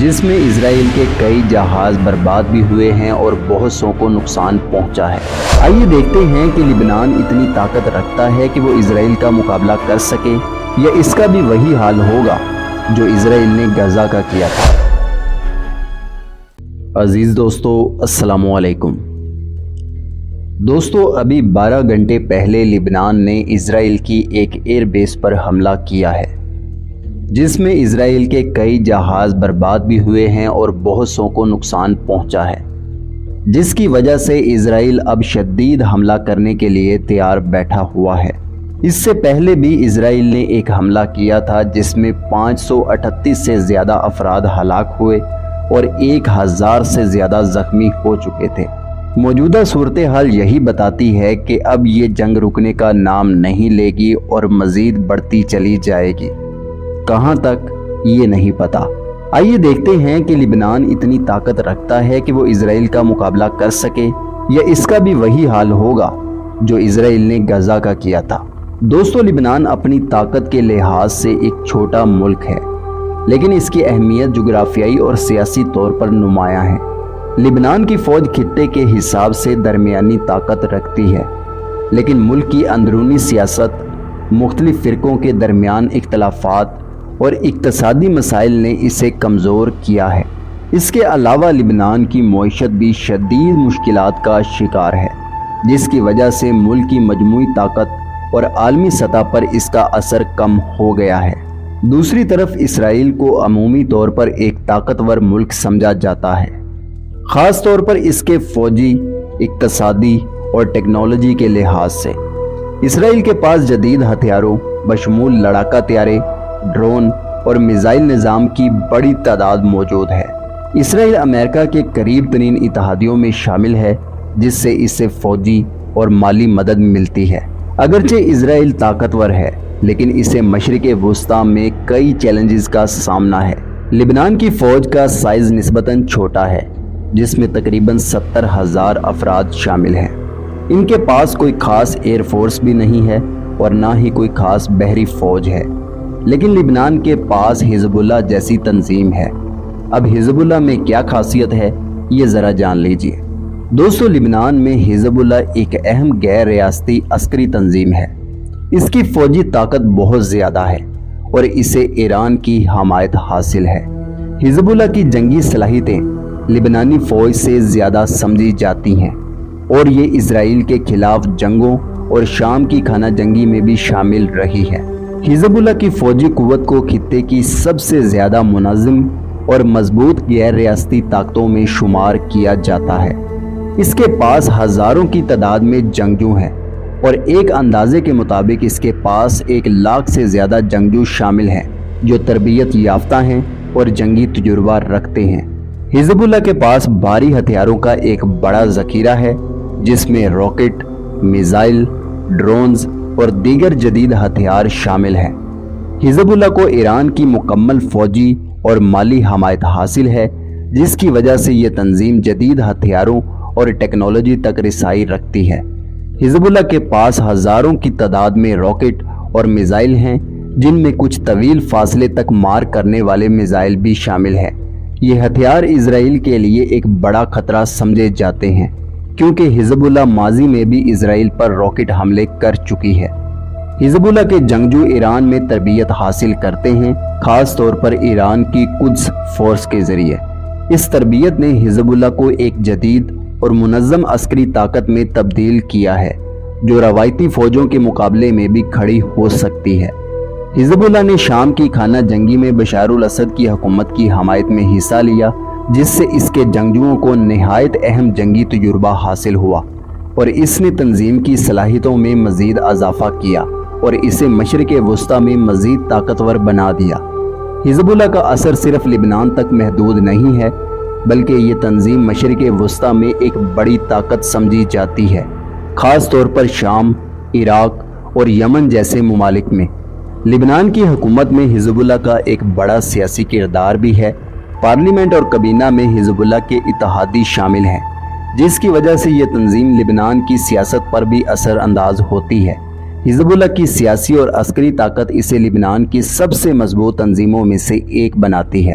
جس میں اسرائیل کے کئی جہاز برباد بھی ہوئے ہیں اور بہت سو کو نقصان پہنچا ہے۔ آئیے دیکھتے ہیں کہ لبنان اتنی طاقت رکھتا ہے کہ وہ اسرائیل کا مقابلہ کر سکے یا اس کا بھی وہی حال ہوگا جو اسرائیل نے غزہ کا کیا تھا۔ عزیز دوستو، السلام علیکم۔ دوستو، ابھی 12 گھنٹے پہلے لبنان نے اسرائیل کی ایک ایئر بیس پر حملہ کیا ہے، جس میں اسرائیل کے کئی جہاز برباد بھی ہوئے ہیں اور بہت سو کو نقصان پہنچا ہے، جس کی وجہ سے اسرائیل اب شدید حملہ کرنے کے لیے تیار بیٹھا ہوا ہے۔ اس سے پہلے بھی اسرائیل نے ایک حملہ کیا تھا جس میں 538 سے زیادہ افراد ہلاک ہوئے اور 1000 سے زیادہ زخمی ہو چکے تھے۔ موجودہ صورتحال یہی بتاتی ہے کہ اب یہ جنگ رکنے کا نام نہیں لے گی اور مزید بڑھتی چلی جائے گی۔ کہاں تک یہ نہیں پتا۔ آئیے دیکھتے ہیں کہ لبنان اتنی طاقت رکھتا ہے کہ وہ اسرائیل کا مقابلہ کر سکے یا اس کا بھی وہی حال ہوگا جو اسرائیل نے غزہ کا کیا تھا۔ دوستو، لبنان اپنی طاقت کے لحاظ سے ایک چھوٹا ملک ہے، لیکن اس کی اہمیت جغرافیائی اور سیاسی طور پر نمایاں ہے۔ لبنان کی فوج خطے کے حساب سے درمیانی طاقت رکھتی ہے، لیکن ملک کی اندرونی سیاست، مختلف فرقوں کے درمیان اختلافات اور اقتصادی مسائل نے اسے کمزور کیا ہے۔ اس کے علاوہ لبنان کی معیشت بھی شدید مشکلات کا شکار ہے، جس کی وجہ سے ملک کی مجموعی طاقت اور عالمی سطح پر اس کا اثر کم ہو گیا ہے۔ دوسری طرف اسرائیل کو عمومی طور پر ایک طاقتور ملک سمجھا جاتا ہے، خاص طور پر اس کے فوجی، اقتصادی اور ٹیکنالوجی کے لحاظ سے۔ اسرائیل کے پاس جدید ہتھیاروں بشمول لڑاکا طیارے، ڈرون اور میزائل نظام کی بڑی تعداد موجود ہے۔ اسرائیل امریکہ کے قریب ترین اتحادیوں میں شامل ہے، جس سے اسے فوجی اور مالی مدد ملتی ہے۔ اگرچہ اسرائیل طاقتور ہے، لیکن اسے مشرق وسطیٰ میں کئی چیلنجز کا سامنا ہے۔ لبنان کی فوج کا سائز نسبتاً چھوٹا ہے، جس میں تقریباً 70,000 افراد شامل ہیں۔ ان کے پاس کوئی خاص ایئر فورس بھی نہیں ہے اور نہ ہی کوئی خاص بحری فوج ہے، لیکن لبنان کے پاس حزب اللہ جیسی تنظیم ہے۔ اب حزب اللہ میں کیا خاصیت ہے، یہ ذرا جان لیجئے۔ دوستو، لبنان میں حزب اللہ ایک اہم غیر ریاستی عسکری تنظیم ہے۔ اس کی فوجی طاقت بہت زیادہ ہے اور اسے ایران کی حمایت حاصل ہے۔ حزب اللہ کی جنگی صلاحیتیں لبنانی فوج سے زیادہ سمجھی جاتی ہیں اور یہ اسرائیل کے خلاف جنگوں اور شام کی خانہ جنگی میں بھی شامل رہی ہے۔ حزب اللہ کی فوجی قوت کو خطے کی سب سے زیادہ منظم اور مضبوط غیر ریاستی طاقتوں میں شمار کیا جاتا ہے۔ اس کے پاس ہزاروں کی تعداد میں جنگجو ہیں اور ایک اندازے کے مطابق اس کے پاس 1,00,000 سے زیادہ جنگجو شامل ہیں جو تربیت یافتہ ہیں اور جنگی تجربہ رکھتے ہیں۔ حزب اللہ کے پاس بھاری ہتھیاروں کا ایک بڑا ذخیرہ ہے، جس میں راکٹ، میزائل، ڈرونز اور دیگر جدید ہتھیار شامل ہیں۔ حزب اللہ کو ایران کی مکمل فوجی اور مالی حمایت حاصل ہے، جس کی وجہ سے یہ تنظیم جدید ہتھیاروں اور ٹیکنالوجی تک رسائی رکھتی ہے۔ حزب اللہ کے پاس ہزاروں کی تعداد میں راکٹ اور میزائل ہیں، جن میں کچھ طویل فاصلے تک مار کرنے والے میزائل بھی شامل ہیں۔ یہ ہتھیار اسرائیل کے لیے ایک بڑا خطرہ سمجھے جاتے ہیں، کیونکہ حزب اللہ ماضی میں بھی اسرائیل پر راکٹ حملے کر چکی ہے۔ حزب اللہ کے جنگجو ایران میں تربیت حاصل کرتے ہیں، خاص طور پر ایران کی قدس فورس کے ذریعے۔ اس تربیت نے حزب اللہ کو ایک جدید اور منظم عسکری طاقت میں تبدیل کیا ہے، جو روایتی فوجوں کے مقابلے میں بھی کھڑی ہو سکتی ہے۔ حزب اللہ نے شام کی خانہ جنگی میں بشار الاسد کی حکومت کی حمایت میں حصہ لیا، جس سے اس کے جنگجوؤں کو نہایت اہم جنگی تجربہ حاصل ہوا اور اس نے تنظیم کی صلاحیتوں میں مزید اضافہ کیا اور اسے مشرق وسطیٰ میں مزید طاقتور بنا دیا۔ حزب اللہ کا اثر صرف لبنان تک محدود نہیں ہے، بلکہ یہ تنظیم مشرق وسطیٰ میں ایک بڑی طاقت سمجھی جاتی ہے، خاص طور پر شام، عراق اور یمن جیسے ممالک میں۔ لبنان کی حکومت میں حزب اللہ کا ایک بڑا سیاسی کردار بھی ہے۔ پارلیمنٹ اور کابینہ میں حزب اللہ کے اتحادی شامل ہیں، جس کی وجہ سے یہ تنظیم لبنان کی سیاست پر بھی اثر انداز ہوتی ہے۔ حزب اللہ کی سیاسی اور عسکری طاقت اسے لبنان کی سب سے مضبوط تنظیموں میں سے ایک بناتی ہے۔